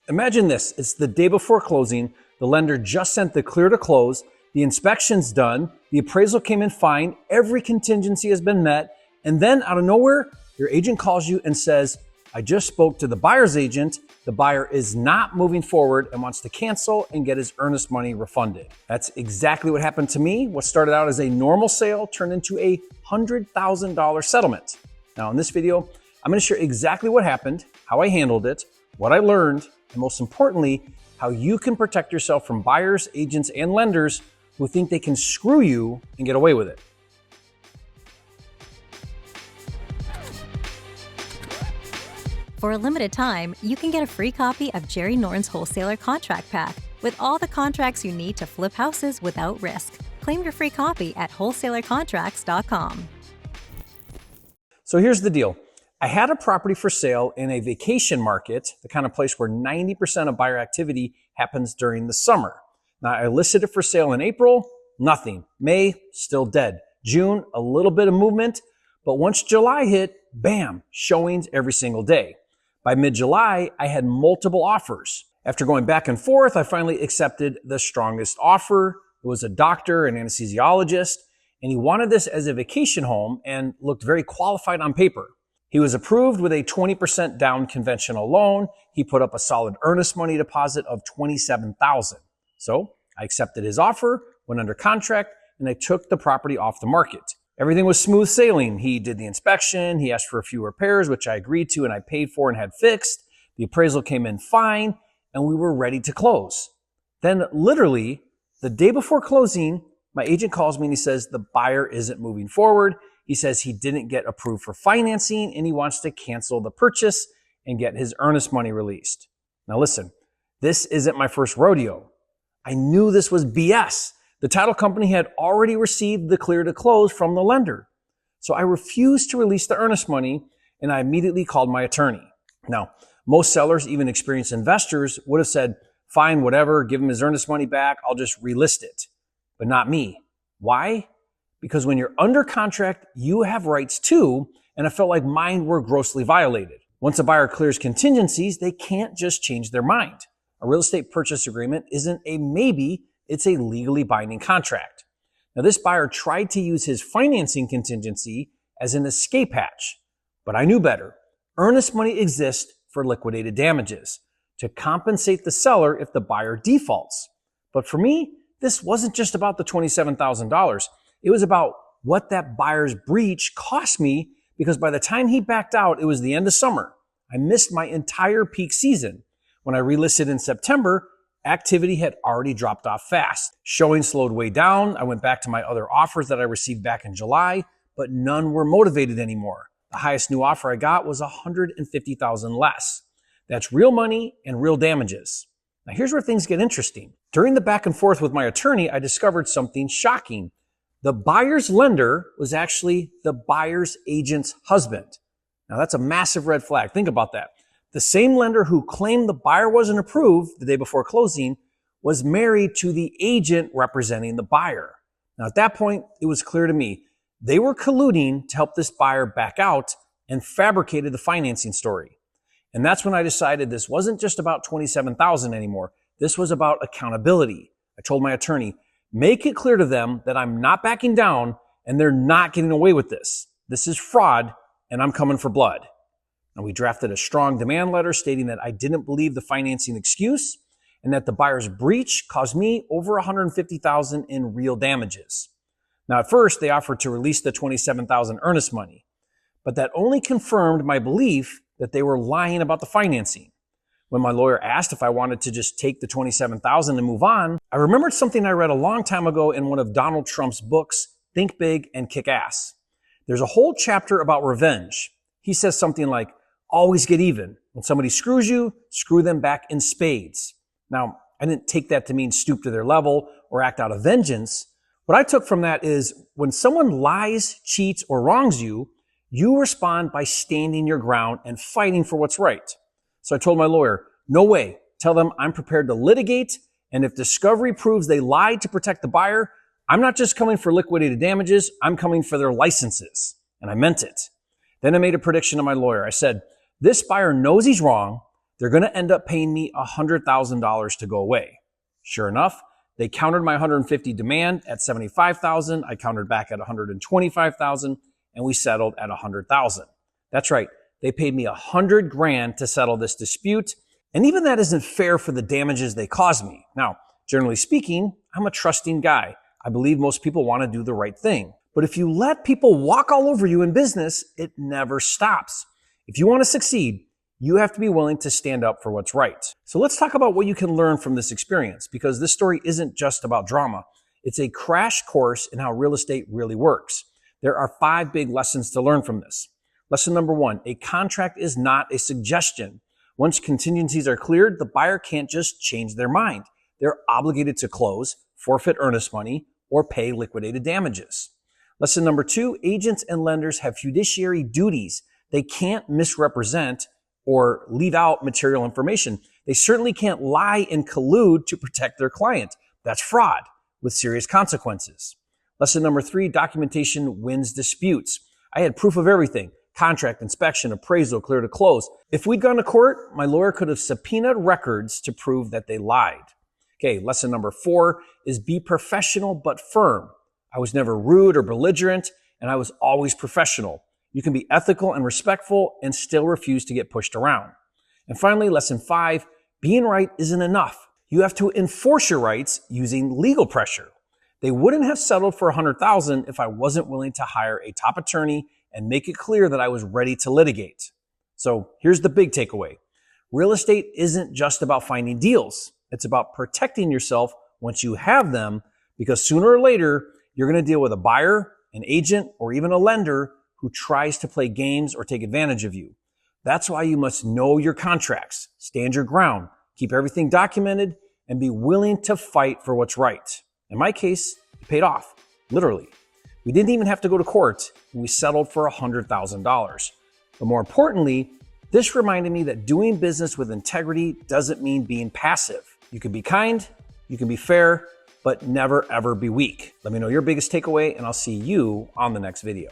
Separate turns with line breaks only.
Imagine this, it's the day before closing, the lender just sent the clear to close, the inspection's done, the appraisal came in fine, every contingency has been met, and then out of nowhere, your agent calls you and says, I just spoke to the buyer's agent, the buyer is not moving forward and wants to cancel and get his earnest money refunded. That's exactly what happened to me. What started out as a normal sale turned into a $100,000 settlement. Now in this video, I'm going to share exactly what happened, how I handled it, what I learned, and most importantly, how you can protect yourself from buyers, agents, and lenders who think they can screw you and get away with it.
For a limited time, you can get a free copy of Jerry Norton's Wholesaler Contract Pack with all the contracts you need to flip houses without risk. Claim your free copy at wholesalercontracts.com.
So here's the deal. I had a property for sale in a vacation market, the kind of place where 90% of buyer activity happens during the summer. Now, I listed it for sale in April, nothing. May, still dead. June, a little bit of movement. But once July hit, bam, showings every single day. By mid-July, I had multiple offers. After going back and forth, I finally accepted the strongest offer. It was a doctor, an anesthesiologist, and he wanted this as a vacation home and looked very qualified on paper. He was approved with a 20% down conventional loan. He put up a solid earnest money deposit of $27,000. So I accepted his offer, went under contract, and I took the property off the market. Everything was smooth sailing. He did the inspection. He asked for a few repairs, which I agreed to and I paid for and had fixed. The appraisal came in fine, and we were ready to close. Then literally, the day before closing, my agent calls me and he says the buyer isn't moving forward. He says he didn't get approved for financing and he wants to cancel the purchase and get his earnest money released. Now listen, this isn't my first rodeo. I knew this was BS. The title company had already received the clear to close from the lender. So I refused to release the earnest money and I immediately called my attorney. Now, most sellers, even experienced investors, would have said, fine, whatever, give him his earnest money back, I'll just relist it. But not me. Why? Because when you're under contract, you have rights too, and I felt like mine were grossly violated. Once a buyer clears contingencies, they can't just change their mind. A real estate purchase agreement isn't a maybe, it's a legally binding contract. Now, this buyer tried to use his financing contingency as an escape hatch, but I knew better. Earnest money exists for liquidated damages, to compensate the seller if the buyer defaults. But for me, this wasn't just about the $27,000. It was about what that buyer's breach cost me, because by the time he backed out, it was the end of summer. I missed my entire peak season. When I relisted in September, activity had already dropped off fast. Showing slowed way down. I went back to my other offers that I received back in July, but none were motivated anymore. The highest new offer I got was $150,000 less. That's real money and real damages. Now here's where things get interesting. During the back and forth with my attorney, I discovered something shocking. The buyer's lender was actually the buyer's agent's husband. Now that's a massive red flag. Think about that. The same lender who claimed the buyer wasn't approved the day before closing was married to the agent representing the buyer. Now at that point, it was clear to me they were colluding to help this buyer back out and fabricated the financing story. And that's when I decided this wasn't just about $27,000 anymore. This was about accountability. I told my attorney, make it clear to them that I'm not backing down and they're not getting away with this. This is fraud and I'm coming for blood. And we drafted a strong demand letter stating that I didn't believe the financing excuse and that the buyer's breach caused me over $150,000 in real damages. Now at first they offered to release the $27,000 earnest money, but that only confirmed my belief that they were lying about the financing. When my lawyer asked if I wanted to just take the $27,000 and move on, I remembered something I read a long time ago in one of Donald Trump's books, Think Big and Kick Ass. There's a whole chapter about revenge. He says something like, always get even. When somebody screws you, screw them back in spades. Now, I didn't take that to mean stoop to their level or act out of vengeance. What I took from that is when someone lies, cheats, or wrongs you, you respond by standing your ground and fighting for what's right. So I told my lawyer, no way. Tell them I'm prepared to litigate, and if discovery proves they lied to protect the buyer, I'm not just coming for liquidated damages, I'm coming for their licenses. And I meant it. Then I made a prediction to my lawyer. I said, this buyer knows he's wrong, They're going to end up paying me $100,000 to go away. Sure enough, they countered my 150 demand at 75,000. I countered back at 125,000 and we settled at 100,000. That's right. They paid me $100,000 to settle this dispute. And even that isn't fair for the damages they caused me. Now, generally speaking, I'm a trusting guy. I believe most people want to do the right thing. But if you let people walk all over you in business, it never stops. If you want to succeed, you have to be willing to stand up for what's right. So let's talk about what you can learn from this experience, because this story isn't just about drama. It's a crash course in how real estate really works. There are 5 big lessons to learn from this. Lesson number 1, a contract is not a suggestion. Once contingencies are cleared, the buyer can't just change their mind. They're obligated to close, forfeit earnest money, or pay liquidated damages. Lesson number 2, agents and lenders have fiduciary duties. They can't misrepresent or leave out material information. They certainly can't lie and collude to protect their client. That's fraud with serious consequences. Lesson number 3, documentation wins disputes. I had proof of everything: contract, inspection, appraisal, clear to close. If we'd gone to court, my lawyer could have subpoenaed records to prove that they lied. Okay, lesson number 4 is be professional but firm. I was never rude or belligerent, and I was always professional. You can be ethical and respectful and still refuse to get pushed around. And finally, lesson 5, being right isn't enough. You have to enforce your rights using legal pressure. They wouldn't have settled for $100,000 if I wasn't willing to hire a top attorney and make it clear that I was ready to litigate. So here's the big takeaway. Real estate isn't just about finding deals. It's about protecting yourself once you have them, because sooner or later, you're going to deal with a buyer, an agent, or even a lender who tries to play games or take advantage of you. That's why you must know your contracts, stand your ground, keep everything documented, and be willing to fight for what's right. In my case, it paid off, literally. We didn't even have to go to court, and we settled for $100,000. But more importantly, this reminded me that doing business with integrity doesn't mean being passive. You can be kind, you can be fair, but never ever be weak. Let me know your biggest takeaway, and I'll see you on the next video.